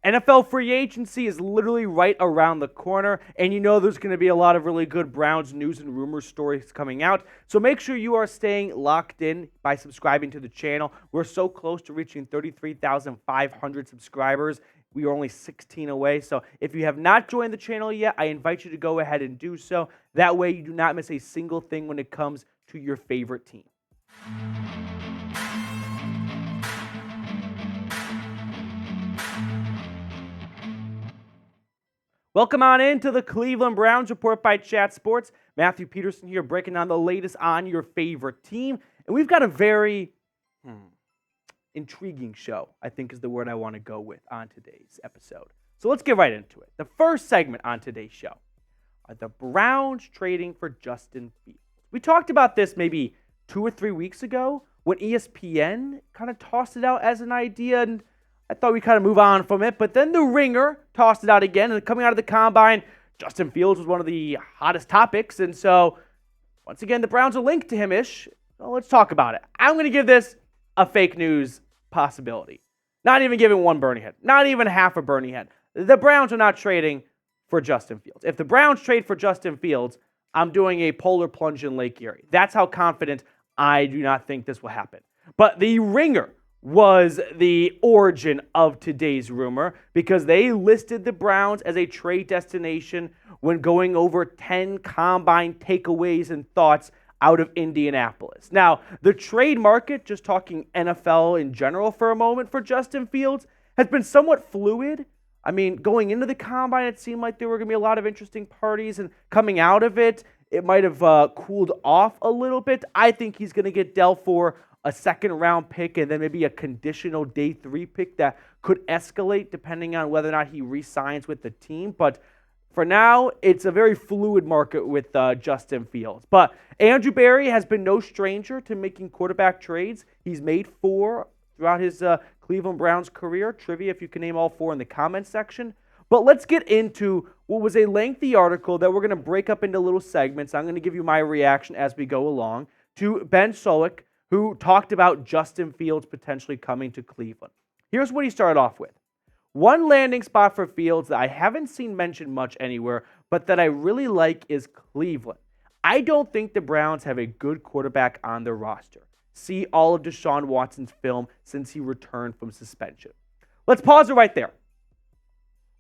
NFL free agency is literally right around the corner, and you know there's going to be a lot of really good Browns news and rumor stories coming out. So make sure you are staying locked in by subscribing to the channel. We're so close to reaching 33,500 subscribers. We are only 16 away. So if you have not joined the channel yet, I invite you to go ahead and do so. That way you do not miss a single thing when it comes to your favorite team. Welcome on in to the Cleveland Browns Report by Chat Sports. Matthew Peterson here breaking down the latest on your favorite team. And we've got a very intriguing show, I think is the word I want to go with on today's episode. So let's get right into it. The first segment on today's show are the Browns trading for Justin Fields. We talked about this maybe 2 or 3 weeks ago when ESPN kind of tossed it out as an idea, and I thought we'd kind of move on from it, but then The Ringer tossed it out again, and coming out of the Combine, Justin Fields was one of the hottest topics, and so, once again, the Browns are linked to him-ish, so let's talk about it. I'm going to give this a fake news possibility. Not even giving one Bernie head. Not even half a Bernie head. The Browns are not trading for Justin Fields. If the Browns trade for Justin Fields, I'm doing a polar plunge in Lake Erie. That's how confident I do not think this will happen. But The Ringer was the origin of today's rumor because they listed the Browns as a trade destination when going over 10 Combine takeaways and thoughts out of Indianapolis. Now, the trade market, just talking NFL in general for a moment for Justin Fields, has been somewhat fluid. I mean, going into the Combine, it seemed like there were going to be a lot of interesting parties, and coming out of it, it might have cooled off a little bit. I think he's going to get dealt for a second-round pick and then maybe a conditional day 3 pick that could escalate depending on whether or not he re-signs with the team. But for now, it's a very fluid market with Justin Fields. But Andrew Berry has been no stranger to making quarterback trades. He's made 4 throughout his Cleveland Browns career. Trivia, if you can name all 4 in the comments section. But let's get into what was a lengthy article that we're going to break up into little segments. I'm going to give you my reaction as we go along to Ben Solik, who talked about Justin Fields potentially coming to Cleveland. Here's what he started off with. One landing spot for Fields that I haven't seen mentioned much anywhere, but that I really like is Cleveland. I don't think the Browns have a good quarterback on their roster. See all of Deshaun Watson's film since he returned from suspension. Let's pause it right there.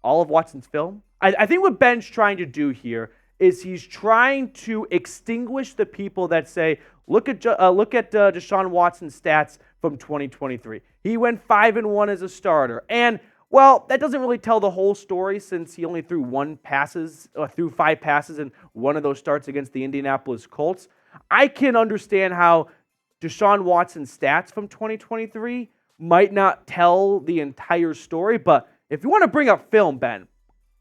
All of Watson's film? I think what Ben's trying to do here is he's trying to extinguish the people that say, look at Deshaun Watson's stats from 2023. He went 5-1 as a starter. And, well, that doesn't really tell the whole story since he only threw 5 passes in one of those starts against the Indianapolis Colts. I can understand how Deshaun Watson's stats from 2023 might not tell the entire story, but if you want to bring up film, Ben,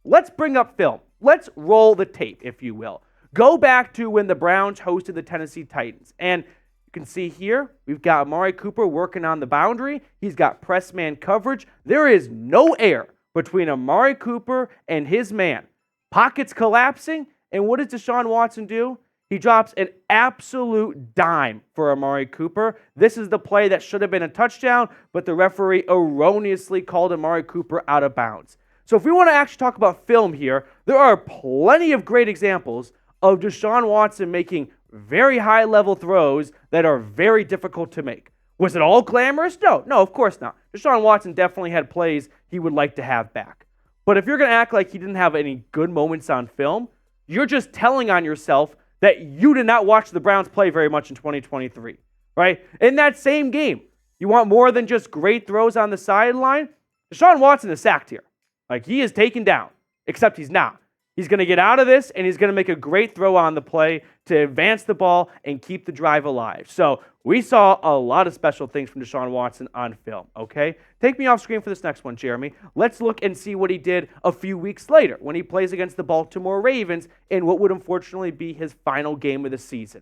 let's bring up film. Let's roll the tape, if you will. Go back to when the Browns hosted the Tennessee Titans. And you can see here, we've got Amari Cooper working on the boundary. He's got press man coverage. There is no air between Amari Cooper and his man. Pockets collapsing. And what does Deshaun Watson do? He drops an absolute dime for Amari Cooper. This is the play that should have been a touchdown, but the referee erroneously called Amari Cooper out of bounds. So if we want to actually talk about film here, there are plenty of great examples of Deshaun Watson making very high-level throws that are very difficult to make. Was it all glamorous? No, of course not. Deshaun Watson definitely had plays he would like to have back. But if you're going to act like he didn't have any good moments on film, you're just telling on yourself that you did not watch the Browns play very much in 2023, right? In that same game, you want more than just great throws on the sideline? Deshaun Watson is sacked here. Like, he is taken down, except he's not. He's going to get out of this, and he's going to make a great throw on the play to advance the ball and keep the drive alive. So we saw a lot of special things from Deshaun Watson on film, okay? Take me off screen for this next one, Jeremy. Let's look and see what he did a few weeks later when he plays against the Baltimore Ravens in what would unfortunately be his final game of the season.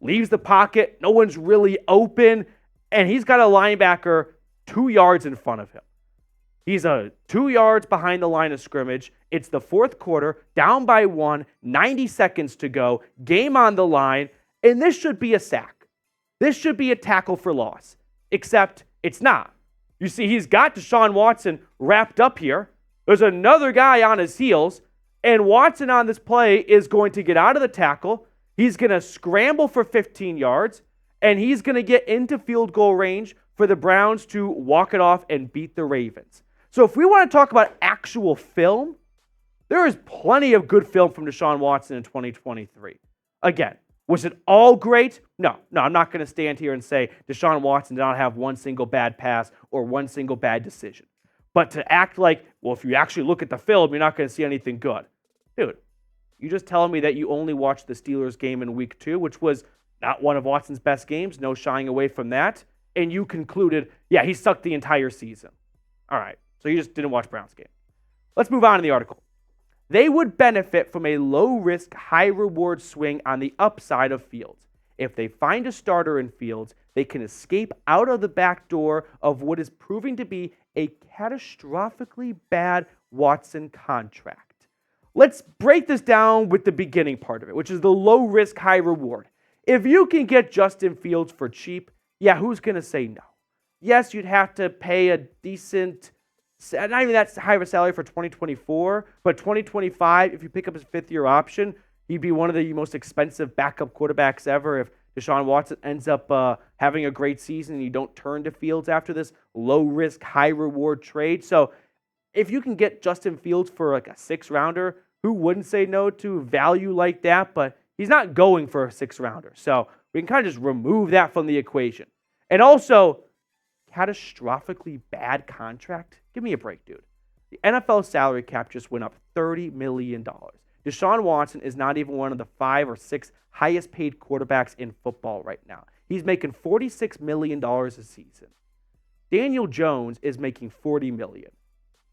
Leaves the pocket, no one's really open, and he's got a linebacker 2 yards in front of him. He's 2 yards behind the line of scrimmage. It's the fourth quarter, down by 1, 90 seconds to go, game on the line, and this should be a sack. This should be a tackle for loss, except it's not. You see, he's got Deshaun Watson wrapped up here. There's another guy on his heels, and Watson on this play is going to get out of the tackle. He's going to scramble for 15 yards, and he's going to get into field goal range for the Browns to walk it off and beat the Ravens. So if we want to talk about actual film, there is plenty of good film from Deshaun Watson in 2023. Again, was it all great? No, I'm not going to stand here and say Deshaun Watson did not have one single bad pass or one single bad decision. But to act like, well, if you actually look at the film, you're not going to see anything good. Dude, you just telling me that you only watched the Steelers game in week 2, which was not one of Watson's best games, no shying away from that, and you concluded, yeah, he sucked the entire season. All right, so you just didn't watch Browns game. Let's move on in the article. They would benefit from a low-risk, high-reward swing on the upside of Fields. If they find a starter in Fields, they can escape out of the back door of what is proving to be a catastrophically bad Watson contract. Let's break this down with the beginning part of it, which is the low-risk, high-reward. If you can get Justin Fields for cheap, yeah, who's going to say no? Yes, you'd have to pay a decent, not even that high of a salary for 2024, but 2025, if you pick up his fifth-year option, he'd be one of the most expensive backup quarterbacks ever. If Deshaun Watson ends up having a great season and you don't turn to Fields after this low-risk, high-reward trade. So if you can get Justin Fields for like a 6th-rounder, who wouldn't say no to value like that? But he's not going for a 6th-rounder. So we can kind of just remove that from the equation. And also, catastrophically bad contract? Give me a break, dude. The NFL salary cap just went up $30 million. Deshaun Watson is not even one of the 5 or 6 highest paid quarterbacks in football right now. He's making $46 million a season. Daniel Jones is making $40 million.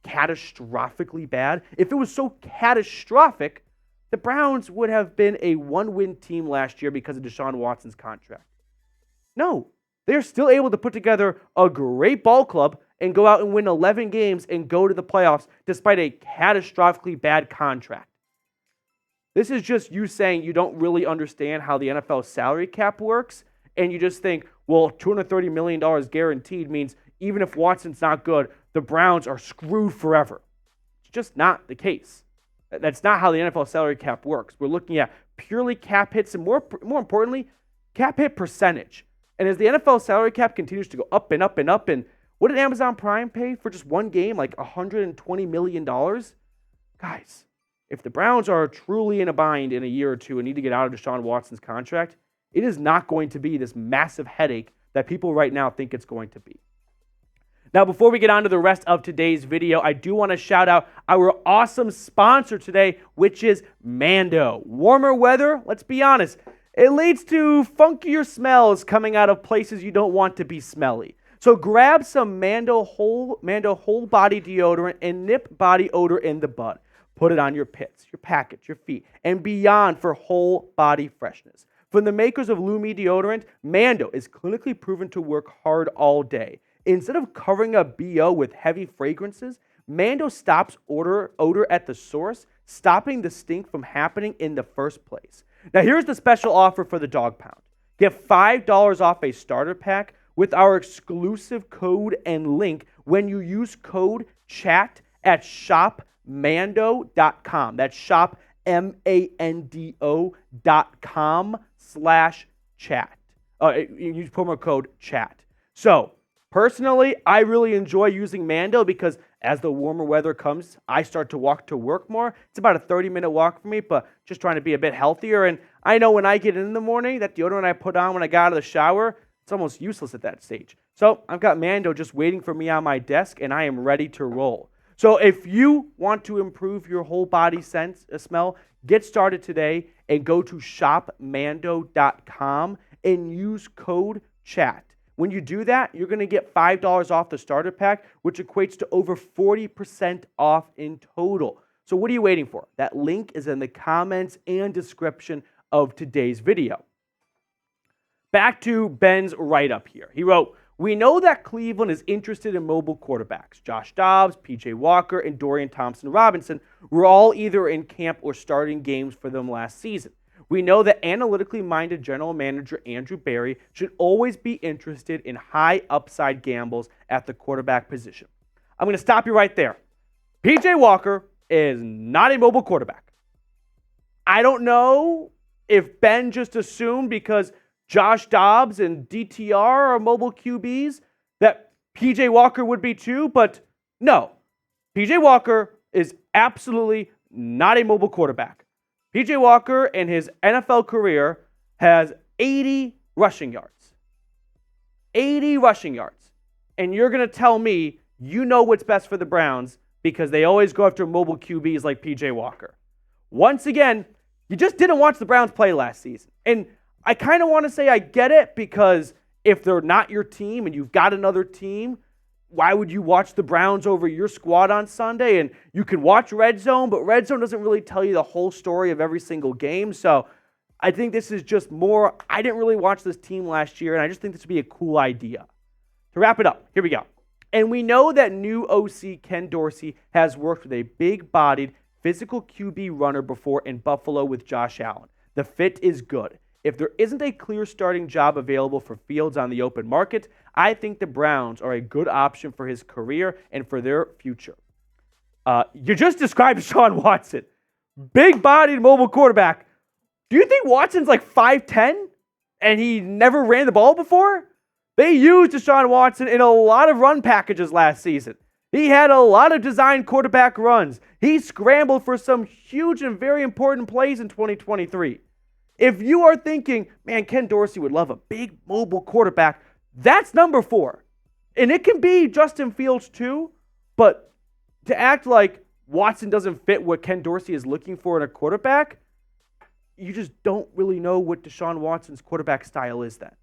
Catastrophically bad? If it was so catastrophic, the Browns would have been a 1-win team last year because of Deshaun Watson's contract. No, they're still able to put together a great ball club and go out and win 11 games and go to the playoffs despite a catastrophically bad contract. This is just you saying you don't really understand how the NFL salary cap works, and you just think, well, $230 million guaranteed means even if Watson's not good, the Browns are screwed forever. It's just not the case. That's not how the NFL salary cap works. We're looking at purely cap hits and more importantly, cap hit percentage. And as the NFL salary cap continues to go up and up and up, and what did Amazon Prime pay for just one game? Like $120 million? Guys, if the Browns are truly in a bind in a year or two and need to get out of Deshaun Watson's contract, it is not going to be this massive headache that people right now think it's going to be. Now, before we get on to the rest of today's video, I do want to shout out our awesome sponsor today, which is Mando. Warmer weather, let's be honest, it leads to funkier smells coming out of places you don't want to be smelly. So grab some Mando whole body deodorant and nip body odor in the bud. Put it on your pits, your package, your feet, and beyond for whole body freshness. From the makers of Lumi deodorant, Mando is clinically proven to work hard all day. Instead of covering up BO with heavy fragrances, Mando stops odor at the source, stopping the stink from happening in the first place. Now here's the special offer for the Dog Pound. Get $5 off a starter pack with our exclusive code and link when you use code CHAT at shopmando.com. That's shop, MANDO.com/chat. You use promo code CHAT. So, personally, I really enjoy using Mando because as the warmer weather comes, I start to walk to work more. It's about a 30-minute walk for me, but just trying to be a bit healthier. And I know when I get in the morning, that deodorant I put on when I got out of the shower, it's almost useless at that stage. So I've got Mando just waiting for me on my desk, and I am ready to roll. So if you want to improve your whole body smell, get started today and go to shopmando.com and use code CHAT. When you do that, you're going to get $5 off the starter pack, which equates to over 40% off in total. So what are you waiting for? That link is in the comments and description of today's video. Back to Ben's write-up here. He wrote, "We know that Cleveland is interested in mobile quarterbacks. Josh Dobbs, P.J. Walker, and Dorian Thompson-Robinson were all either in camp or starting games for them last season. We know that analytically minded general manager Andrew Berry should always be interested in high upside gambles at the quarterback position. I'm going to stop you right there. PJ Walker is not a mobile quarterback. I don't know if Ben just assumed because Josh Dobbs and DTR are mobile QBs that PJ Walker would be too, but no. PJ Walker is absolutely not a mobile quarterback. PJ Walker in his NFL career has 80 rushing yards. 80 rushing yards. And you're going to tell me you know what's best for the Browns because they always go after mobile QBs like PJ Walker. Once again, you just didn't watch the Browns play last season. And I kind of want to say I get it because if they're not your team and you've got another team, why would you watch the Browns over your squad on Sunday? And you can watch Red Zone, but Red Zone doesn't really tell you the whole story of every single game. So I think this is just more, I didn't really watch this team last year, and I just think this would be a cool idea. To wrap it up, here we go. And we know that new OC Ken Dorsey has worked with a big-bodied, physical QB runner before in Buffalo with Josh Allen. The fit is good. If there isn't a clear starting job available for Fields on the open market, I think the Browns are a good option for his career and for their future. You just described Deshaun Watson. Big-bodied mobile quarterback. Do you think Watson's like 5'10"? And he never ran the ball before? They used Deshaun Watson in a lot of run packages last season. He had a lot of designed quarterback runs. He scrambled for some huge and very important plays in 2023. If you are thinking, man, Ken Dorsey would love a big mobile quarterback, that's number 4. And it can be Justin Fields too, but to act like Watson doesn't fit what Ken Dorsey is looking for in a quarterback, you just don't really know what Deshaun Watson's quarterback style is then.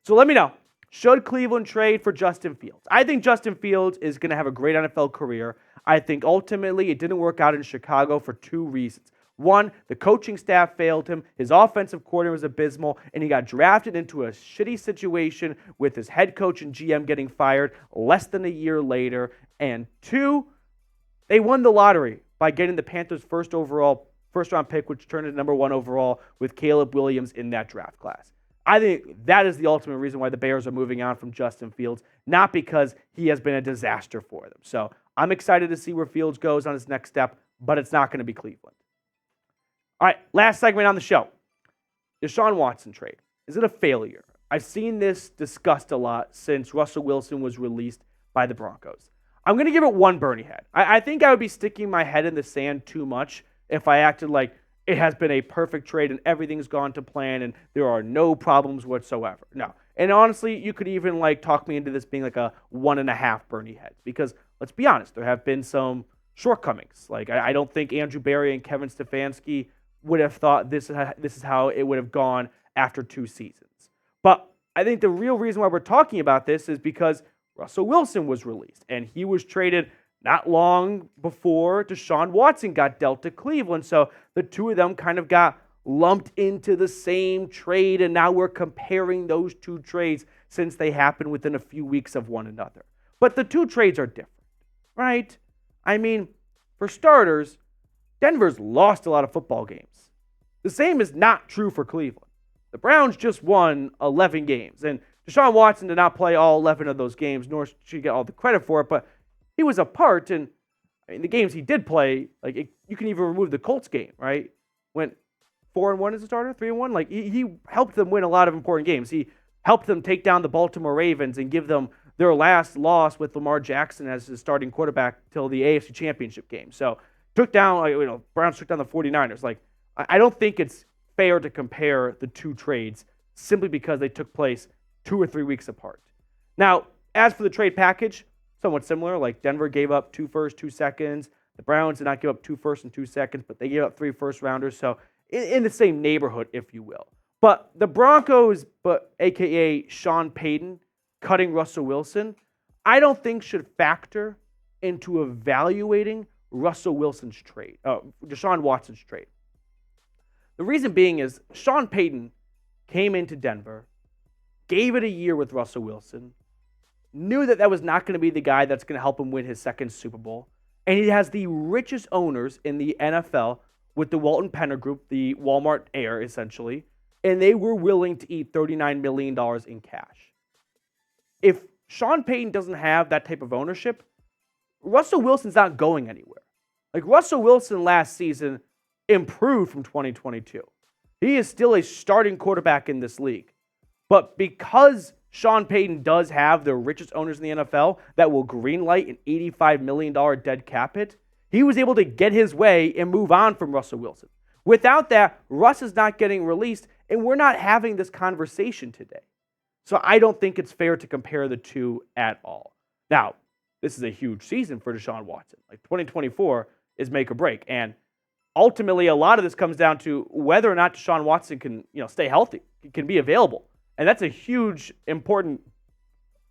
So let me know. Should Cleveland trade for Justin Fields? I think Justin Fields is going to have a great NFL career. I think ultimately it didn't work out in Chicago for 2 reasons. One, the coaching staff failed him, his offensive coordinator was abysmal, and he got drafted into a shitty situation with his head coach and GM getting fired less than a year later. And 2, they won the lottery by getting the Panthers' first-round pick, which turned into number 1 overall with Caleb Williams in that draft class. I think that is the ultimate reason why the Bears are moving on from Justin Fields, not because he has been a disaster for them. So I'm excited to see where Fields goes on his next step, but it's not going to be Cleveland. All right, last segment on the show. Deshaun Watson trade. Is it a failure? I've seen this discussed a lot since Russell Wilson was released by the Broncos. I'm going to give it 1 Bernie head. I think I would be sticking my head in the sand too much if I acted like it has been a perfect trade and everything's gone to plan and there are no problems whatsoever. No. And honestly, you could even talk me into this being like a 1.5 Bernie heads because let's be honest, there have been some shortcomings. I don't think Andrew Berry and Kevin Stefanski would have thought this is how it would have gone after 2 seasons. But I think the real reason why we're talking about this is because Russell Wilson was released, and he was traded not long before Deshaun Watson got dealt to Cleveland. So the two of them kind of got lumped into the same trade, and now we're comparing those 2 trades since they happened within a few weeks of one another. But the 2 trades are different, right? I mean, for starters, Denver's lost a lot of football games. The same is not true for Cleveland. The Browns just won 11 games, and Deshaun Watson did not play all 11 of those games, nor should he get all the credit for it, but he was a part, and the games he did play, you can even remove the Colts game, right? Went 4-1 as a starter, 3-1. He helped them win a lot of important games. He helped them take down the Baltimore Ravens and give them their last loss with Lamar Jackson as his starting quarterback till the AFC Championship game. So Browns took down the 49ers. I don't think it's fair to compare the 2 trades simply because they took place 2 or 3 weeks apart. Now, as for the trade package, somewhat similar. Denver gave up 2 firsts, 2 seconds. The Browns did not give up 2 firsts and 2 seconds, but they gave up 3 first-rounders. So in the same neighborhood, if you will. But the Broncos, a.k.a. Sean Payton, cutting Russell Wilson, I don't think should factor into evaluating Russell Wilson's trade, Deshaun Watson's trade. The reason being is Sean Payton came into Denver, gave it a year with Russell Wilson, knew that was not going to be the guy that's going to help him win his second Super Bowl, and he has the richest owners in the NFL with the Walton Penner Group, the Walmart heir, essentially, and they were willing to eat $39 million in cash. If Sean Payton doesn't have that type of ownership, Russell Wilson's not going anywhere. Like, Russell Wilson last season improved from 2022. He is still a starting quarterback in this league. But because Sean Payton does have the richest owners in the NFL that will greenlight an $85 million dead cap hit, he was able to get his way and move on from Russell Wilson. Without that, Russ is not getting released, and we're not having this conversation today. So I don't think it's fair to compare the two at all. Now, this is a huge season for Deshaun Watson. Like, 2024 is make or break. And ultimately, a lot of this comes down to whether or not Deshaun Watson can, stay healthy, can be available. And that's a huge, important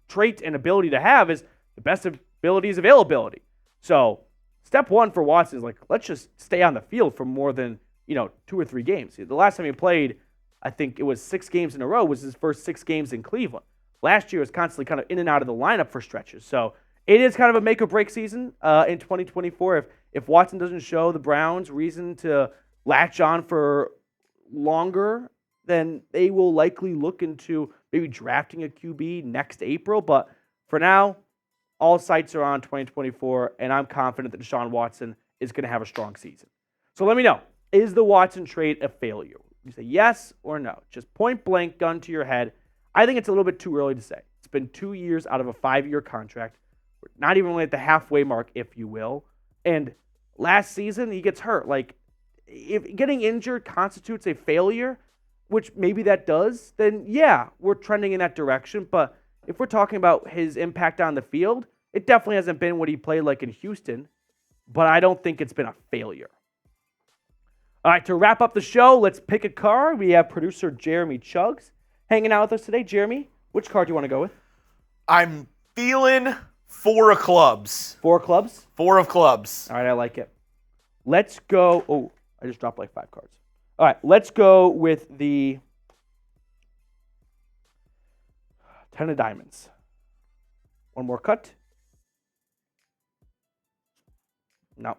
trait and ability to have, is the best ability is availability. So step one for Watson is, like, let's just stay on the field for more than, 2 or 3 games. The last time he played, I think it was 6 games in a row, was his first 6 games in Cleveland. Last year was constantly kind of in and out of the lineup for stretches. So it is kind of a make or break season in 2024. If Watson doesn't show the Browns reason to latch on for longer, then they will likely look into maybe drafting a QB next April. But for now, all sights are on 2024, and I'm confident that Deshaun Watson is going to have a strong season. So let me know, is the Watson trade a failure? You say yes or no. Just point blank, gun to your head. I think it's a little bit too early to say. It's been 2 years out of a 5-year contract. We're not even really at the halfway mark, if you will. And last season, he gets hurt. Like, if getting injured constitutes a failure, which maybe that does, then yeah, we're trending in that direction. But if we're talking about his impact on the field, it definitely hasn't been what he played like in Houston. But I don't think it's been a failure. All right, to wrap up the show, let's pick a card. We have producer Jeremy Chuggs hanging out with us today. Jeremy, which card do you want to go with? I'm feeling 4 of clubs. 4 clubs? 4 of clubs. All right, I like it. Let's go. Oh, I just dropped like 5 cards. All right, let's go with the 10 of diamonds. One more cut. No.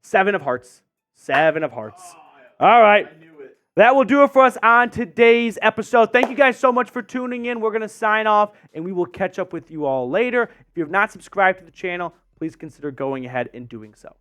7 of hearts. 7 of hearts. All right. I knew it. That will do it for us on today's episode. Thank you guys so much for tuning in. We're going to sign off, and we will catch up with you all later. If you have not subscribed to the channel, please consider going ahead and doing so.